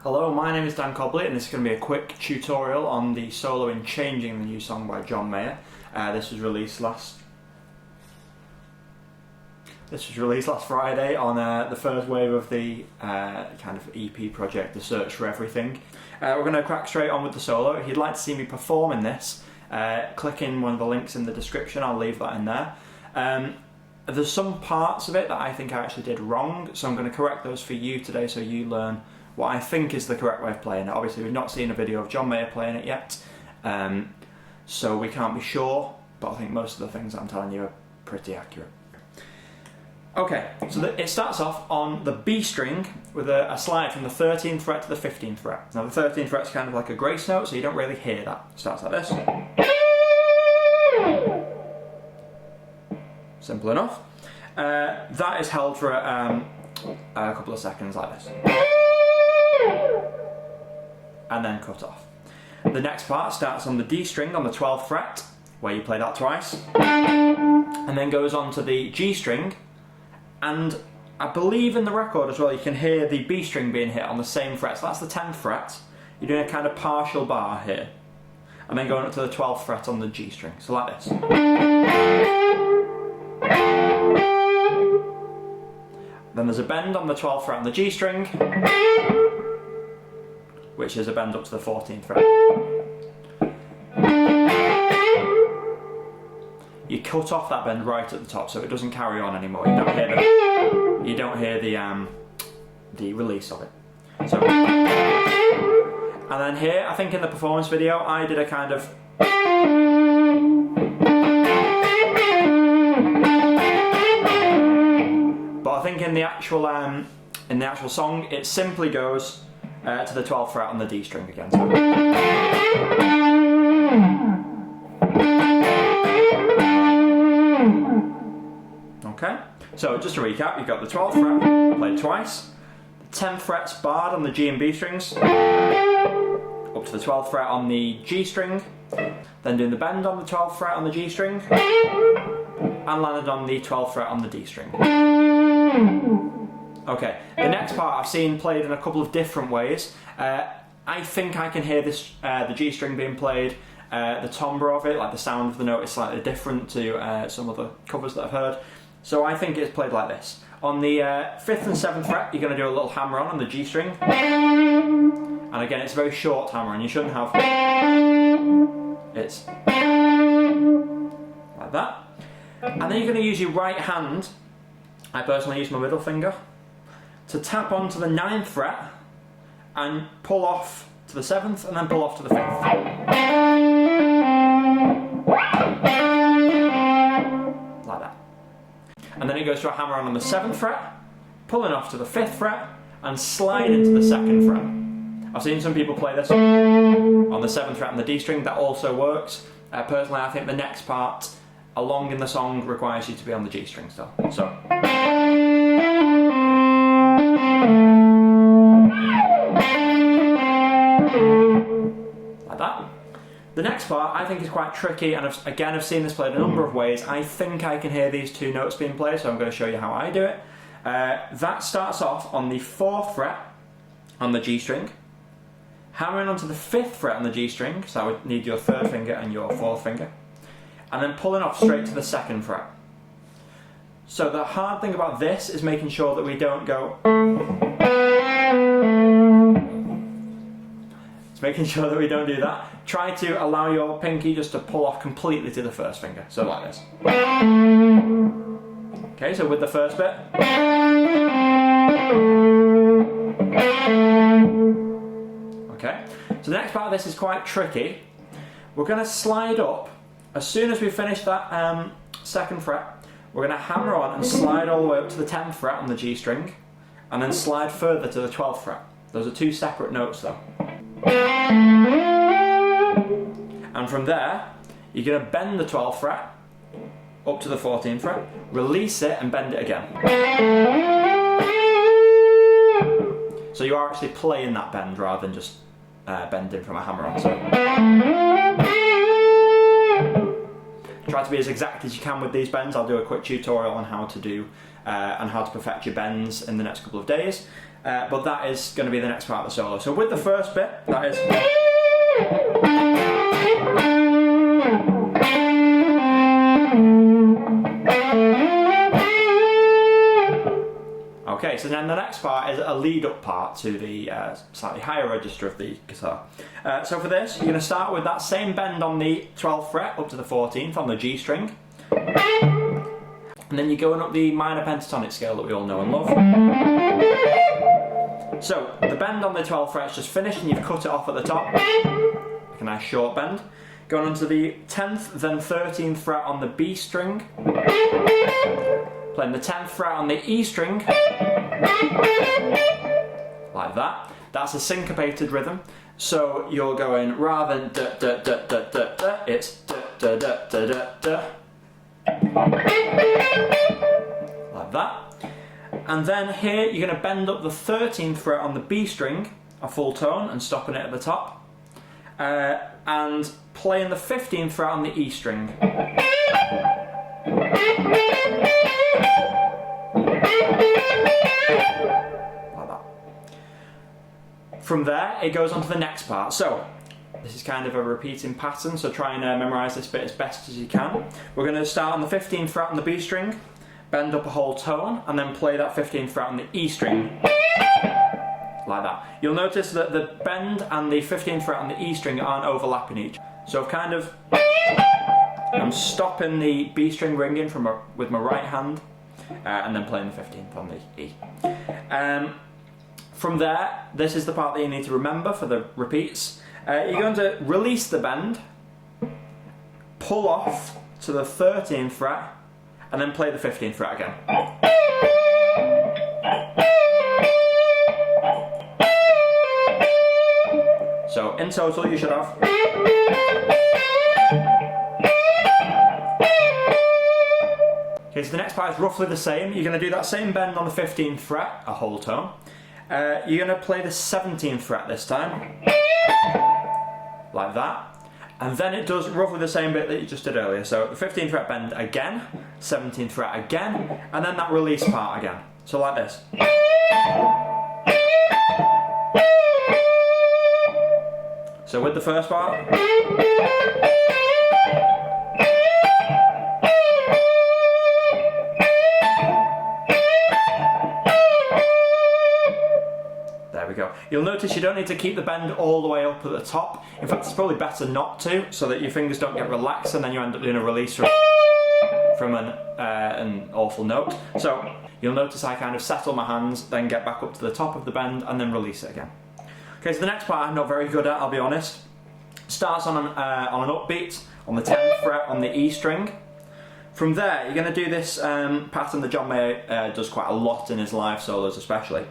Hello, my name is Dan Cobley and this is going to be a quick tutorial on the solo in Changing, the new song by John Mayer. This was released last Friday on the first wave of the kind of EP project, The Search for Everything. We're going to crack straight on with the solo. If you'd like to see me perform in this, click in one of the links in the description, I'll leave that in there. There's some parts of it that I think I actually did wrong, so I'm going to correct those for you today so you learn what I think is the correct way of playing it. Obviously we've not seen a video of John Mayer playing it yet, so we can't be sure, but I think most of the things I'm telling you are pretty accurate. Okay, so it starts off on the B string with a slide from the 13th fret to the 15th fret. Now the 13th fret's kind of like a grace note, so you don't really hear that. It starts like this. Simple enough. That is held for a couple of seconds like this. And then cut off. The next part starts on the D string on the 12th fret, where you play that twice, and then goes on to the G string, and I believe in the record as well you can hear the B string being hit on the same fret, so that's the 10th fret. You're doing a kind of partial bar here, and then going up to the 12th fret on the G string, so like this. Then there's a bend on the 12th fret on the G string, which is a bend up to the 14th fret. You cut off that bend right at the top so it doesn't carry on anymore. You don't hear the release of it. So, and then here, I think in the performance video, I did a kind of but I think in the actual song, it simply goes to the 12th fret on the D string again. So. Okay, so just to recap, you've got the 12th fret played twice, the 10th fret's barred on the G and B strings, up to the 12th fret on the G string, then doing the bend on the 12th fret on the G string, and landed on the 12th fret on the D string. Okay, the next part I've seen played in a couple of different ways. I think I can hear this, the G string being played, the timbre of it, like the sound of the note is slightly different to some other covers that I've heard. So I think it's played like this. On the 5th and 7th fret, you're going to do a little hammer on the G string. And again, it's a very short hammer, and you shouldn't have... It's like that. And then you're going to use your right hand, I personally use my middle finger, to tap onto the 9th fret and pull off to the 7th and then pull off to the 5th. Like that. And then it goes to a hammer on the 7th fret, pulling off to the 5th fret and slide into the 2nd fret. I've seen some people play this on the 7th fret on the D string, that also works. Personally, I think the next part along in the song requires you to be on the G string still. So. Like that. The next part I think is quite tricky, and I've seen this played a number of ways. I think I can hear these two notes being played, so I'm going to show you how I do it. That starts off on the 4th fret on the G string, hammering onto the 5th fret on the G string, so I would need your 3rd finger and your 4th finger, and then pulling off straight to the 2nd fret. So the hard thing about this is making sure that we don't go... It's making sure that we don't do that. Try to allow your pinky just to pull off completely to the 1st finger, so like this. Okay, so with the first bit. Okay, so the next part of this is quite tricky. We're going to slide up. As soon as we finish that 2nd fret, we're going to hammer on and slide all the way up to the 10th fret on the G string, and then slide further to the 12th fret. Those are two separate notes though. And from there, you're going to bend the 12th fret up to the 14th fret, release it and bend it again. So you are actually playing that bend rather than just bending from a hammer on. So. Try to be as exact as you can with these bends. I'll do a quick tutorial on how to do and how to perfect your bends in the next couple of days. but that is going to be the next part of the solo. So with the first bit, that is... Okay, so then the next part is a lead-up part to the slightly higher register of the guitar. So for this, you're going to start with that same bend on the 12th fret up to the 14th on the G string. And then you're going up the minor pentatonic scale that we all know and love. So, the bend on the 12th fret is just finished and you've cut it off at the top. Like a nice short bend. Going on to the 10th, then 13th fret on the B string. Playing the 10th fret on the E string. Like that. That's a syncopated rhythm. So you're going, rather than da da da da da da, it's da da da da da da. Like that. And then here you're going to bend up the 13th fret on the B string, a full tone, and stopping it at the top. And playing the 15th fret on the E string. From there, it goes on to the next part. So, this is kind of a repeating pattern, so try and memorise this bit as best as you can. We're going to start on the 15th fret on the B string, bend up a whole tone, and then play that 15th fret on the E string. Like that. You'll notice that the bend and the 15th fret on the E string aren't overlapping each. So I'm stopping the B string ringing with my right hand, and then playing the 15th on the E. From there, this is the part that you need to remember for the repeats. You're going to release the bend, pull off to the 13th fret, and then play the 15th fret again. So in total you should have... Okay, so the next part is roughly the same. You're going to do that same bend on the 15th fret, a whole tone. You're going to play the 17th fret this time, like that, and then it does roughly the same bit that you just did earlier. So the 15th fret bend again, 17th fret again, and then that release part again. So like this. So with the first part. There we go. You'll notice you don't need to keep the bend all the way up at the top. In fact, it's probably better not to, so that your fingers don't get relaxed and then you end up doing a release from an awful note. So you'll notice I kind of settle my hands, then get back up to the top of the bend and then release it again. Okay, so the next part I'm not very good at, I'll be honest. Starts on an upbeat, on the 10th fret on the E string. From there, you're going to do this pattern that John Mayer does quite a lot in his live solos especially.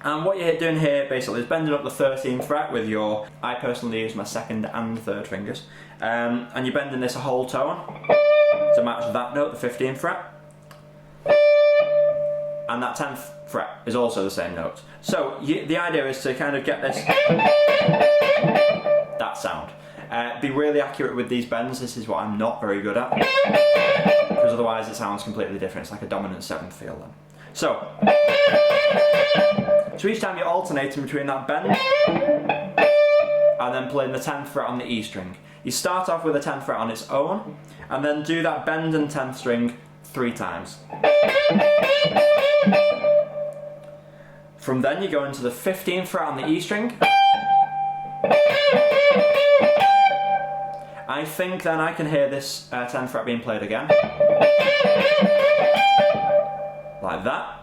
And what you're doing here basically is bending up the 13th fret with your, I personally use my second and third fingers, and you're bending this a whole tone to match that note, the 15th fret. And that 10th fret is also the same note. So the idea is to kind of get this, that sound. Be really accurate with these bends. This is what I'm not very good at, because otherwise it sounds completely different. It's like a dominant 7th feel then. So each time you're alternating between that bend and then playing the 10th fret on the E string. You start off with the 10th fret on its own and then do that bend and 10th string 3 times. From then you go into the 15th fret on the E string. I think then I can hear this 10th fret being played again. Like that.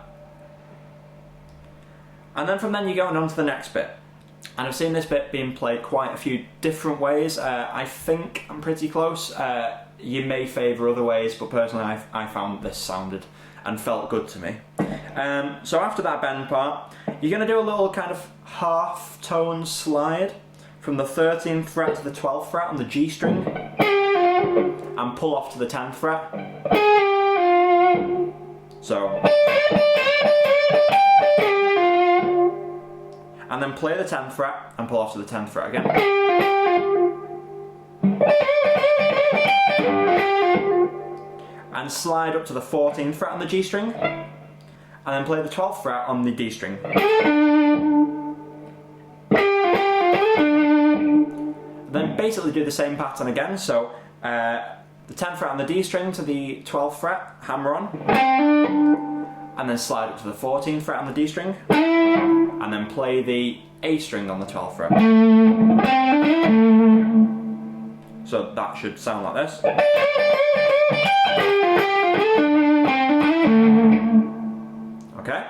And then from then you're going on to the next bit. And I've seen this bit being played quite a few different ways. I think I'm pretty close. You may favour other ways, but personally I found this sounded and felt good to me. So after that bend part, you're going to do a little kind of half tone slide from the 13th fret to the 12th fret on the G string and pull off to the 10th fret. So, and then play the 10th fret and pull off to the 10th fret again. And slide up to the 14th fret on the G string and then play the 12th fret on the D string. Then basically do the same pattern again, so the 10th fret on the D string to the 12th fret, hammer on, and then slide up to the 14th fret on the D string, and then play the A string on the 12th fret. So that should sound like this. Okay.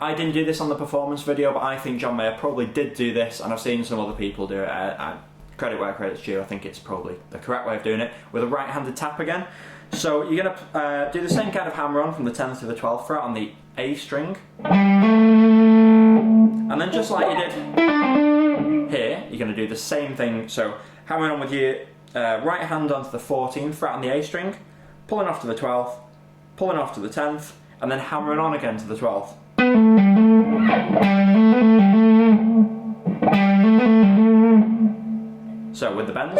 I didn't do this on the performance video, but I think John Mayer probably did do this, and I've seen some other people do it. Credit where credit's due, I think it's probably the correct way of doing it, with a right-handed tap again. So you're going to do the same kind of hammer on from the 10th to the 12th fret on the A string. And then just like you did here, you're going to do the same thing. So hammering on with your right hand onto the 14th fret on the A string, pulling off to the 12th, pulling off to the 10th, and then hammering on again to the 12th. So with the bends.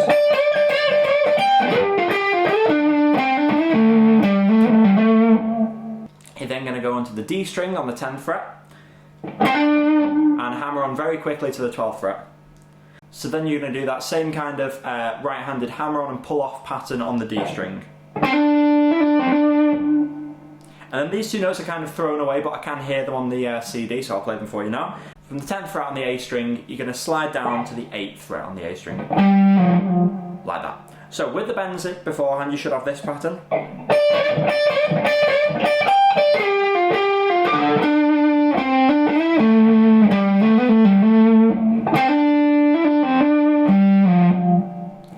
You're then going to go onto the D string on the 10th fret and hammer on very quickly to the 12th fret. So then you're going to do that same kind of right-handed hammer on and pull off pattern on the D string. And then these two notes are kind of thrown away, but I can hear them on the CD, so I'll play them for you now. From the 10th fret on the A string, you're going to slide down to the 8th fret on the A string. Like that. So with the bends beforehand, you should have this pattern.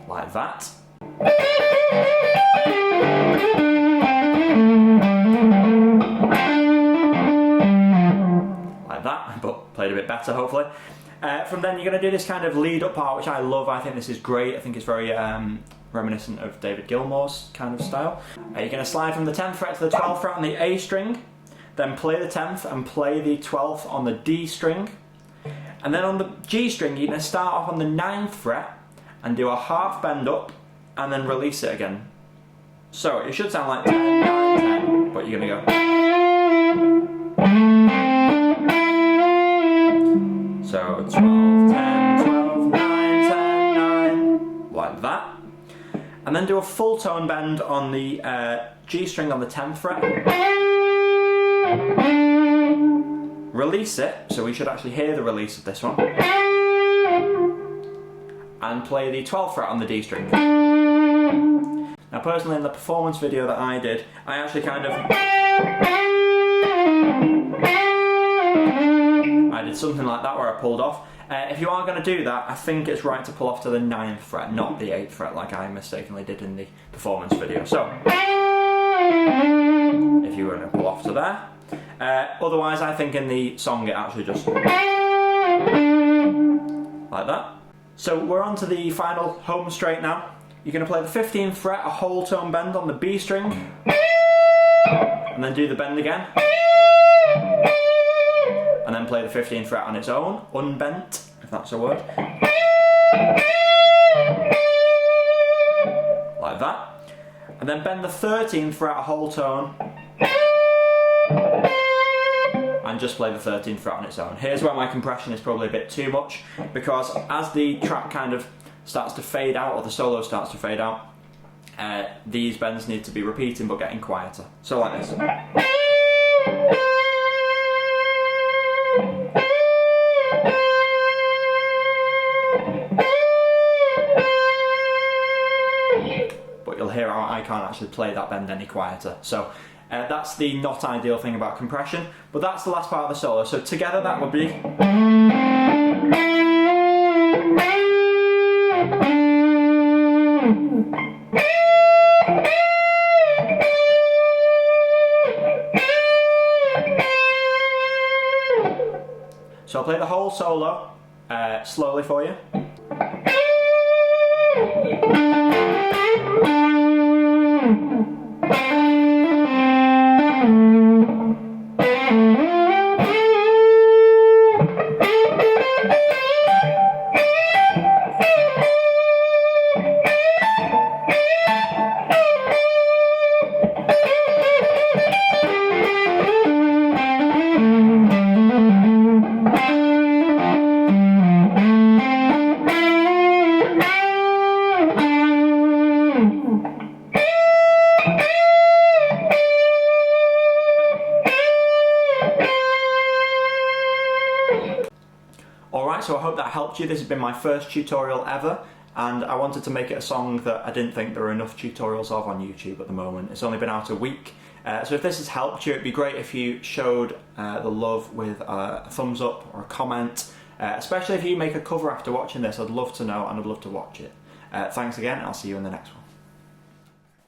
Like that. Like that, but played a bit better hopefully. From then you're going to do this kind of lead up part, which I love. I think this is great. I think it's very reminiscent of David Gilmour's kind of style. You're going to slide from the 10th fret to the 12th fret on the A string, then play the 10th and play the 12th on the D string. And then on the G string you're going to start off on the 9th fret and do a half bend up and then release it again. So it should sound like 10, 9, 10, but you're going to go. So 12, 10, 12, 9, 10, 9, like that. And then do a full tone bend on the G string on the 10th fret. Release it, so we should actually hear the release of this one. And play the 12th fret on the D string. Now personally in the performance video that I did, I actually kind of... I did something like that where I pulled off. If you are going to do that, I think it's right to pull off to the 9th fret, not the 8th fret like I mistakenly did in the performance video. So, if you were going to pull off to there. Otherwise, I think in the song it actually just... like that. So we're on to the final home straight now. You're going to play the 15th fret, a whole tone bend on the B string. And then do the bend again. And then play the 15th fret on its own, unbent, if that's a word. Like that. And then bend the 13th fret a whole tone. And just play the 13th fret on its own. Here's where my compression is probably a bit too much, because as the track kind of starts to fade out, or the solo starts to fade out, these bends need to be repeating but getting quieter. So like this. But you'll hear how I can't actually play that bend any quieter. So that's the not ideal thing about compression, but that's the last part of the solo. So together that would be... So I'll play the whole solo slowly for you. so I hope that helped you. This has been my first tutorial ever, and I wanted to make it a song that I didn't think there were enough tutorials of on YouTube at the moment. It's only been out a week. So if this has helped you, it'd be great if you showed the love with a thumbs up or a comment, especially if you make a cover after watching this. I'd love to know and I'd love to watch it. Thanks again, I'll see you in the next one.